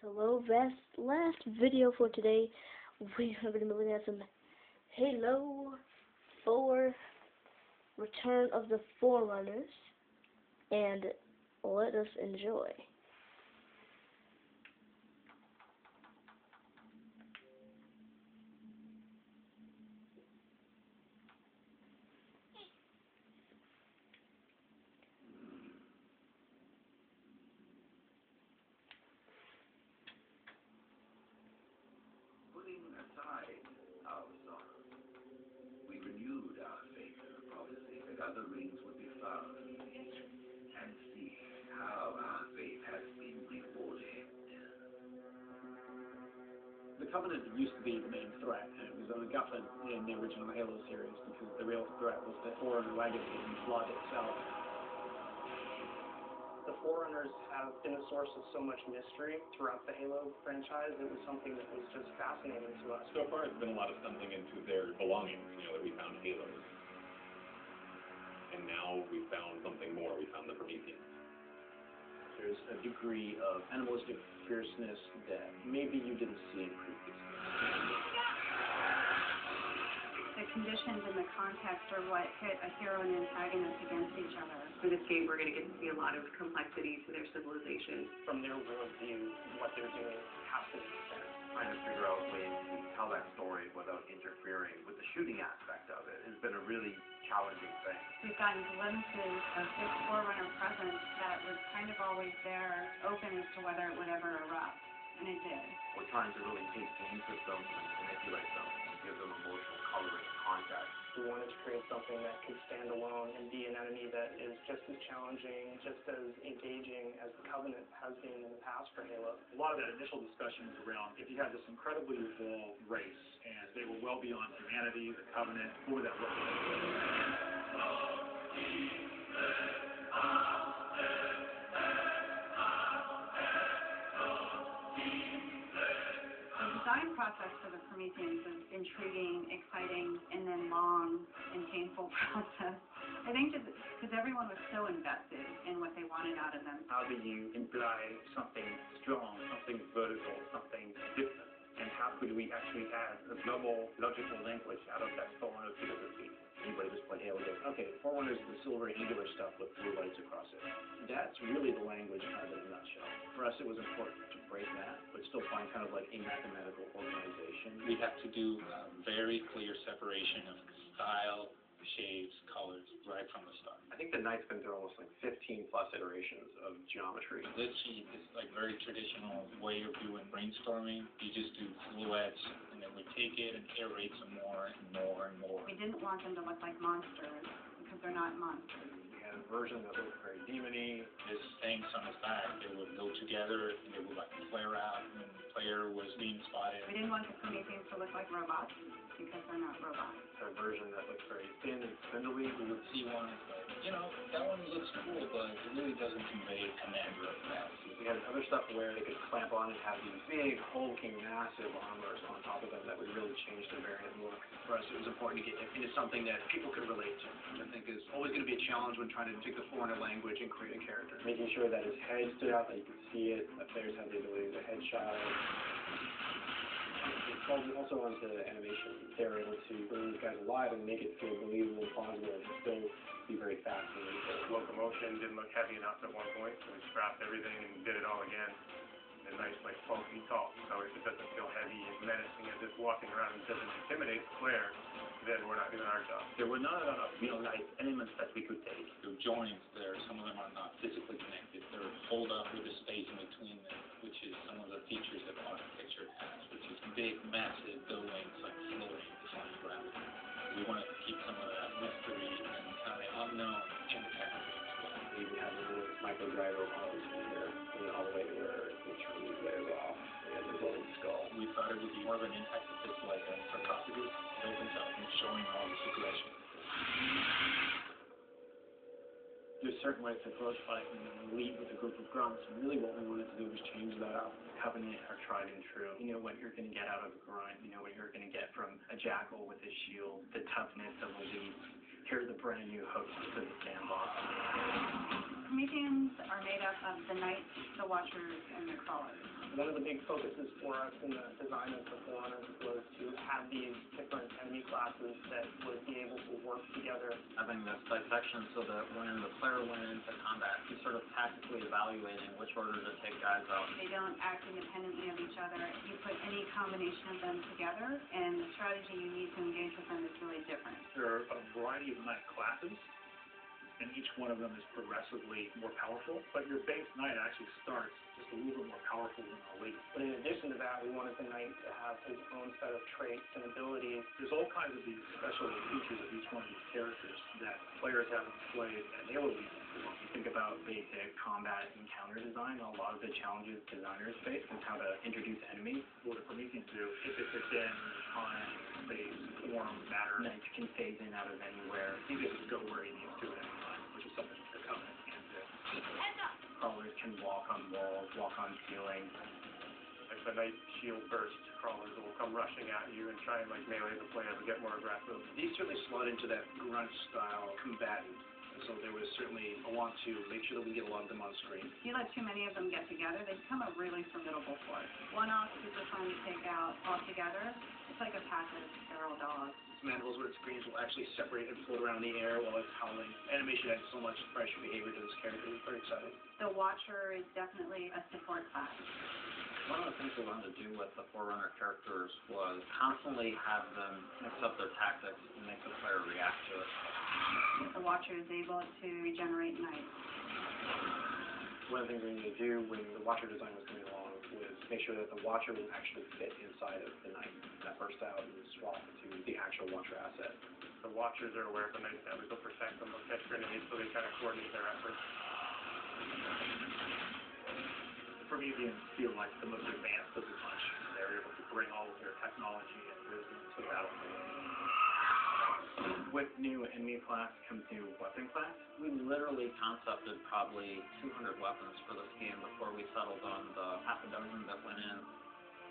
Hello, last video for today, we are going to be looking at some Halo 4 Return of the Forerunners, and let us enjoy. Aside awesome, we renewed our faith in the prophecy that other rings would be found, and see how our faith has been rewarded. The Covenant used to be the main threat, and it was a MacGuffin in the original Halo series because the real threat was the Forerunner legacy and blood itself. The Forerunners have been a source of so much mystery throughout the Halo franchise. It was something that was just fascinating to us. So far, it's been a lot of stumbling into their belongings, that we found Halos. And now we found something more. We found the Prometheans. There's a degree of animalistic fierceness that maybe you didn't see in previous games. The conditions and the context are what pit a hero and antagonist against each other. For this game, we're going to get to see a lot of complexity to their civilization. From their worldview, what they're doing has to make sense. Trying to figure out ways to tell that story without interfering with the shooting aspect of it has been a really challenging thing. We've gotten glimpses of this Forerunner presence that was kind of always there, open as to whether it would ever erupt, and it did. We're trying to really take game systems and manipulate them and give them emotional coloring and context. We wanted to create something that could stand alone and be an enemy that is just as challenging, just as engaging as the Covenant has been in the past for Halo. A lot of that initial discussion was around if you had this incredibly evolved race and they were well beyond humanity, the Covenant, what would that look like? The design process for the Prometheans is intriguing, exciting, and then long and painful process. I think because everyone was so invested in what they wanted out of them. How do you imply something strong, something vertical, something different? And how could we actually add a global logical language out of that Forerunner philosophy? Anybody who's played Halo goes, okay, Forerunners is the silver angular stuff with blue lights across it. That's really the language kind of in a nutshell. For us, it was important to break that, but still find kind of like a mathematical organization. We have to do very clear separation of style, shapes, colors, right from the start. I think the Knight's been through almost like 15 plus iterations of geometry. This sheet is like very traditional way of doing brainstorming. You just do silhouettes, and then we take it and iterate some more and more and more. We didn't want them to look like monsters because they're not monsters. We had a version that looked very demon-y. His tanks on his back, they would go together and they would like flare out when the player was being spotted. We didn't want the Prometheans to look like robots because they're not robots. A version that looked very thin and spindly. We would see one, but that one looks cool, but it really doesn't convey commander of capacity. We had other stuff where they could clamp on and have these big, hulking, massive armors on top of them that would really change the variant look. For us, it was important to get into something that people could relate to, which I think is always going to be a challenge when trying to take the Foreigner language and create a character. Making sure that his head stood out, that you could see it, that players had the ability to headshot. It falls also onto animation. They were able to bring these guys alive and make it feel believable and plausible and still be very fast and lethal. Locomotion didn't look heavy enough at one point, so we scrapped everything and did it all again. A nice, 12 feet tall, so it doesn't feel heavy and menacing as if walking around and doesn't intimidate the player, then we're not doing our job. There were not a lot of real-life elements that we could take. The joints there, some of them are not physically connected. They're pulled up with the space in between them, which is some of the features that architecture has, which is big, massive buildings like floating defying gravity. We want to keep some of that mystery and kind of unknown in the character as well. We even had a little micro driver quality in here, and then all the way to where we turn these layers off. We had the glowing skull. We thought it would be more of an impact if it's like a sarcophagus. It opens up and showing all this aggression. There's certain ways to approach fighting and lead with a group of grunts, and really what we wanted to do was change that up. Covenant are tried and true. You know what you're going to get out of a grunt. You know what you're going to get from a jackal with his shield, the toughness of a leaf. Here are the brand new hooks to the sandbox. Prometheans are made up of the Knights, the Watchers, and the Crawlers. One of the big focuses for us in the design of the forerunners was to have these different enemy classes that would be able to work together. Having this dissection so that when the player went into combat, he's sort of tactically evaluating which order to take guys out. They don't act independently of each other. You put any combination of them together, and the strategy you need to engage with them is really different. There are a variety of knight classes, and each one of them is progressively more powerful, but your base knight actually starts just a little bit more powerful than the lady. But in addition to that, we wanted the knight to have his own set of traits and abilities. There's all kinds of these special features of each one of these characters that players haven't played at Halo League before. You think about basic combat encounter design, a lot of the challenges designers face is how to introduce enemies. What the Prometheans do, if it fits in time, space, form, matter, Knight can phase in out of anywhere. he can just go where he needs to at any time, which is something the Covenant can't do. Crawlers can walk on walls, walk on ceilings. If the knight shield burst, crawlers will come rushing at you and try and melee the player to get more aggressive. These certainly slot into that grunt style combatant. And so there was certainly a want to make sure that we get a lot of them on screen. If you let too many of them get together, they become a really formidable force. One-off super fun to take out all together. It's like a pack of feral dogs. Mandibles, when it screams, will actually separate and float around the air while it's howling. Animation adds so much fresh behavior to this character. It's very exciting. The Watcher is definitely a support class. One of the things we wanted to do with the Forerunner characters was constantly have them mix up their tactics and make the player react to it. The Watcher is able to regenerate knights. One of the things we needed to do when the Watcher design was coming along was make sure that the Watcher would actually fit inside of the Knight. That burst out and swap to the actual Watcher asset. The Watchers are aware of the knight's damage, they'll protect them, they'll catch grenades, so they kind of coordinate their efforts. The Prometheans feel like the most advanced of the bunch. They're able to bring all of their technology and wisdom to the battlefield. With new enemy class comes new weapon class. We literally concepted probably 200 weapons for this game before we settled on the half a dozen that went in.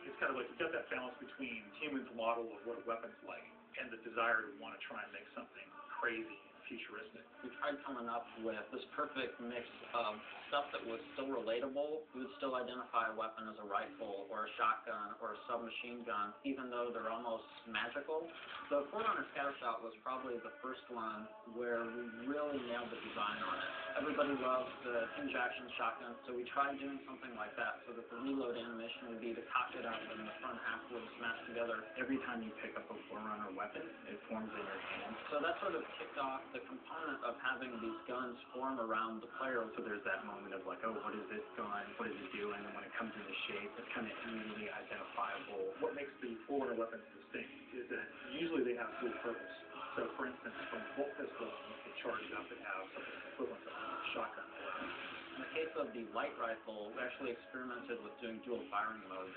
It's kind of like you've got that balance between humans' model of what a weapon's like and the desire to want to try and make something crazy and futuristic. We tried coming up with this perfect mix of stuff that was still relatable. We would still identify a weapon as a rifle or a shotgun or a submachine gun, even though they're almost magical. The Forerunner Scattershot was probably the first one where we really nailed the design on it. Everybody loves the hinge-action shotgun, so we tried doing something like that so that the reload animation would be to cock it up and the front half would smash together. Every time you pick up a Forerunner weapon, it forms in your hand. So that sort of kicked off the component of having these guns form around the player. So there's that moment of like, oh, what is this gun? What is it doing? And when it comes into shape, it's kind of immediately identifiable. What makes the Forerunner weapons distinct is that usually they have dual purpose. So for instance, from a bolt pistol, you can charge it up and have something equivalent to a shotgun blade. In the case of the light rifle, we actually experimented with doing dual firing modes.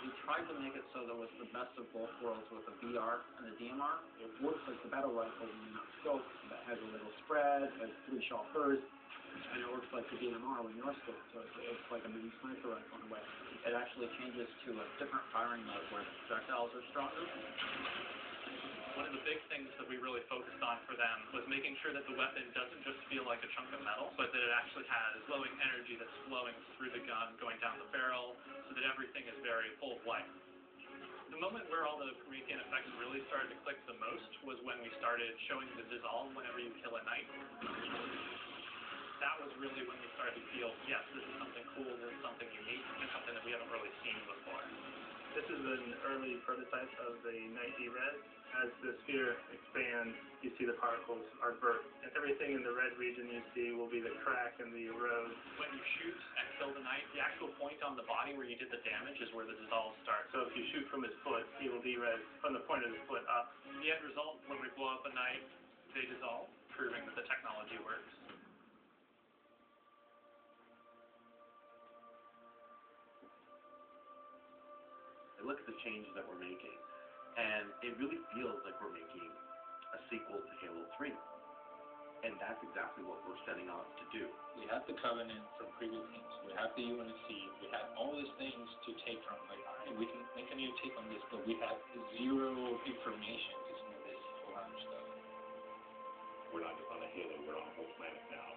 We tried to make it so there was the best of both worlds with a VR and a DMR. It works like the battle rifle when you're not scoped, that has a little spread, has 3-shot burst, and it works like the DMR when you're scoped, so it's like a mini sniper rifle in a way. It actually changes to a different firing mode where the projectiles are stronger. One of the big things that we really focused on for them was making sure that the weapon doesn't just feel like a chunk of metal, but that it actually has flowing energy that's flowing through the gun, going down the barrel, so that everything is very full of life. The moment where all the Promethean effects really started to click the most was when we started showing the dissolve whenever you kill a knight. That was really when we started to feel, yes, this is something cool, this is something unique, and something that we haven't really seen before. This is an early prototype of the Knight E-Res. As the sphere expands, you see the particles are burst, and everything in the red region you see will be the crack and the erode. When you shoot and kill the knight, the actual point on the body where you did the damage is where the dissolve starts. So if you shoot from his foot, he will derez from the point of his foot up. The end result, when we blow up a knight, they dissolve, proving that the technology works. I look at the changes that we're making, and it really feels like we're making a sequel to Halo 3. And that's exactly what we're setting out to do. We have the Covenant from previous games. We have the UNSC. We have all these things to take from. Like, all right, we can make a new take on this, but we have zero information to some of this Forerunner stuff. We're not just on a Halo, we're on a whole planet now.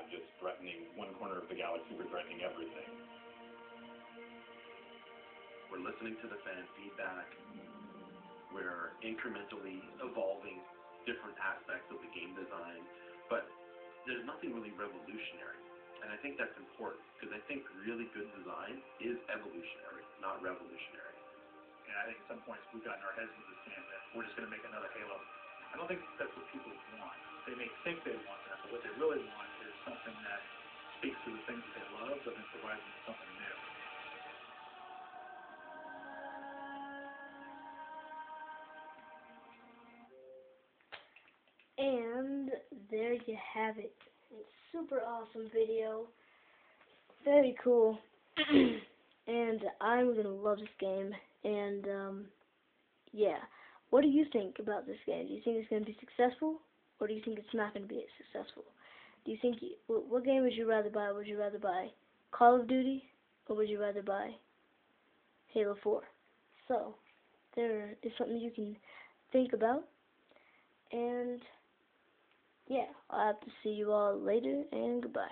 not just threatening one corner of the galaxy, we're threatening everything. We're listening to the fan feedback. We're incrementally evolving different aspects of the game design, but there's nothing really revolutionary. And I think that's important, because I think really good design is evolutionary, not revolutionary. And I think at some points we've gotten our heads into the sand that we're just going to make another Halo. I don't think that's what people want. They may think they want that, but what they really want is something that speaks to the things that they love, but then provides them with something new. And there you have it. Super awesome video. Very cool. And I'm gonna love this game. And yeah. What do you think about this game? Do you think it's gonna be successful, or do you think it's not gonna be successful? Do you think what game would you rather buy? Would you rather buy Call of Duty, or would you rather buy Halo 4? So there is something you can think about. And yeah, I'll have to see you all later, and goodbye.